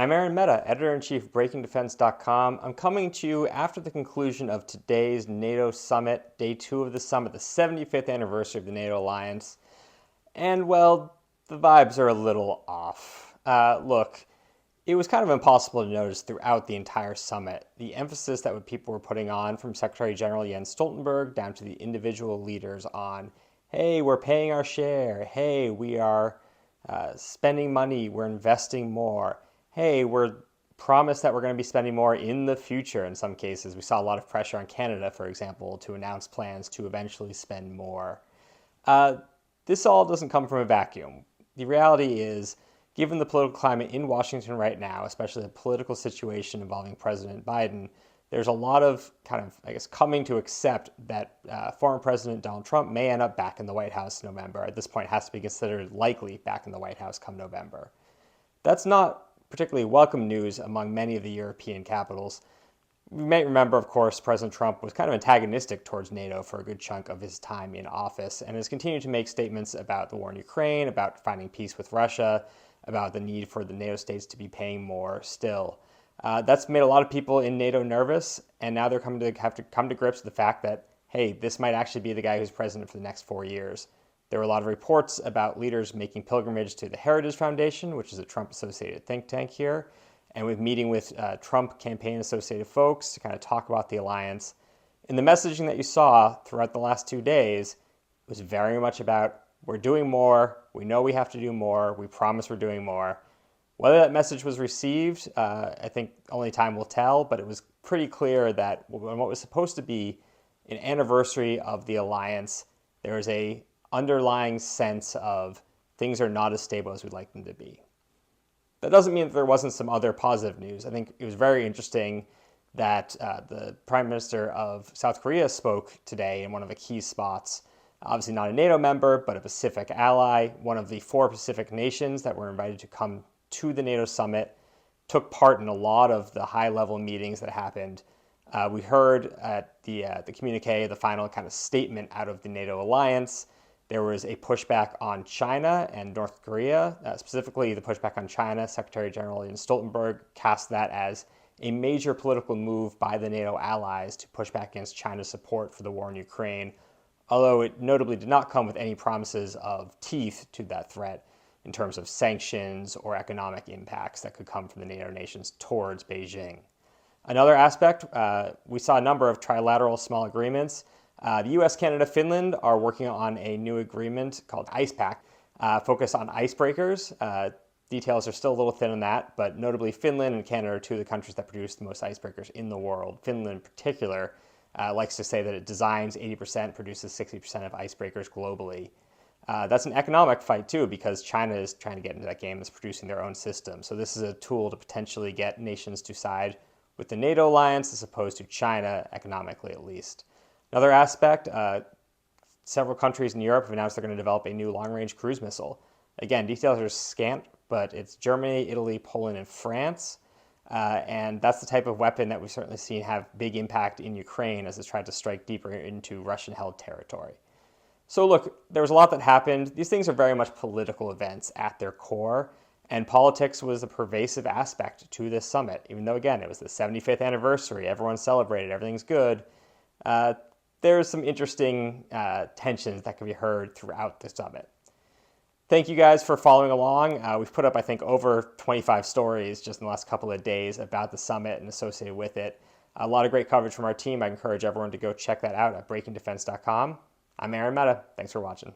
I'm Aaron Mehta, Editor-in-Chief of BreakingDefense.com. I'm coming to you after the conclusion of today's NATO summit, day 2 of the summit, the 75th anniversary of the NATO alliance. And, well, the vibes are a little off. Look, it was kind of impossible to notice throughout the entire summit the emphasis that people were putting on, from Secretary General Jens Stoltenberg down to the individual leaders, on, hey, we're paying our share, hey, we are spending money, we're investing more, hey, we're promised that we're going to be spending more in the future. In some cases, we saw a lot of pressure on Canada, for example, to announce plans to eventually spend more. This all doesn't come from a vacuum. The reality is, given the political climate in Washington right now, especially the political situation involving President Biden, there's a lot of coming to accept that former President Donald Trump may end up back in the White House in November. At this point, it has to be considered likely back in the White House come November. That's not particularly welcome news among many of the European capitals. We may remember, of course, President Trump was kind of antagonistic towards NATO for a good chunk of his time in office, and has continued to make statements about the war in Ukraine, about finding peace with Russia, about the need for the NATO states to be paying more still. That's made a lot of people in NATO nervous, and now they're have to come to grips with the fact that, hey, this might actually be the guy who's president for the next 4 years. There were a lot of reports about leaders making pilgrimage to the Heritage Foundation, which is a Trump-associated think tank here, and with meeting with Trump campaign-associated folks to kind of talk about the alliance. And the messaging that you saw throughout the last 2 days was very much about, we're doing more, we know we have to do more, we promise we're doing more. Whether that message was received, I think only time will tell, but it was pretty clear that when what was supposed to be an anniversary of the alliance, there was a underlying sense of things are not as stable as we'd like them to be. That doesn't mean that there wasn't some other positive news. I think it was very interesting that the Prime Minister of South Korea spoke today in one of the key spots. Obviously not a NATO member, but a Pacific ally, one of the 4 Pacific nations that were invited to come to the NATO summit, took part in a lot of the high-level meetings that happened. We heard at the communique, the final kind of statement out of the NATO alliance, there was a pushback on China and North Korea, specifically the pushback on China. Secretary General Jens Stoltenberg cast that as a major political move by the NATO allies to push back against China's support for the war in Ukraine, although it notably did not come with any promises of teeth to that threat in terms of sanctions or economic impacts that could come from the NATO nations towards Beijing. Another aspect, we saw a number of trilateral small agreements. The US, Canada, Finland are working on a new agreement called ICE Pact, focused on icebreakers. Details are still a little thin on that, but notably Finland and Canada are 2 of the countries that produce the most icebreakers in the world. Finland in particular likes to say that it designs 80%, produces 60% of icebreakers globally. That's an economic fight too, because China is trying to get into that game, is producing their own system. So this is a tool to potentially get nations to side with the NATO alliance as opposed to China, economically at least. Another aspect, several countries in Europe have announced they're going to develop a new long-range cruise missile. Again, details are scant, but it's Germany, Italy, Poland, and France. And that's the type of weapon that we've certainly seen have big impact in Ukraine as it's tried to strike deeper into Russian-held territory. So look, there was a lot that happened. These things are very much political events at their core, and politics was a pervasive aspect to this summit. Even though, again, it was the 75th anniversary, everyone celebrated, everything's good. There's some interesting tensions that can be heard throughout the summit. Thank you guys for following along. We've put up, I think, over 25 stories just in the last couple of days about the summit and associated with it. A lot of great coverage from our team. I encourage everyone to go check that out at BreakingDefense.com. I'm Aaron Mehta. Thanks for watching.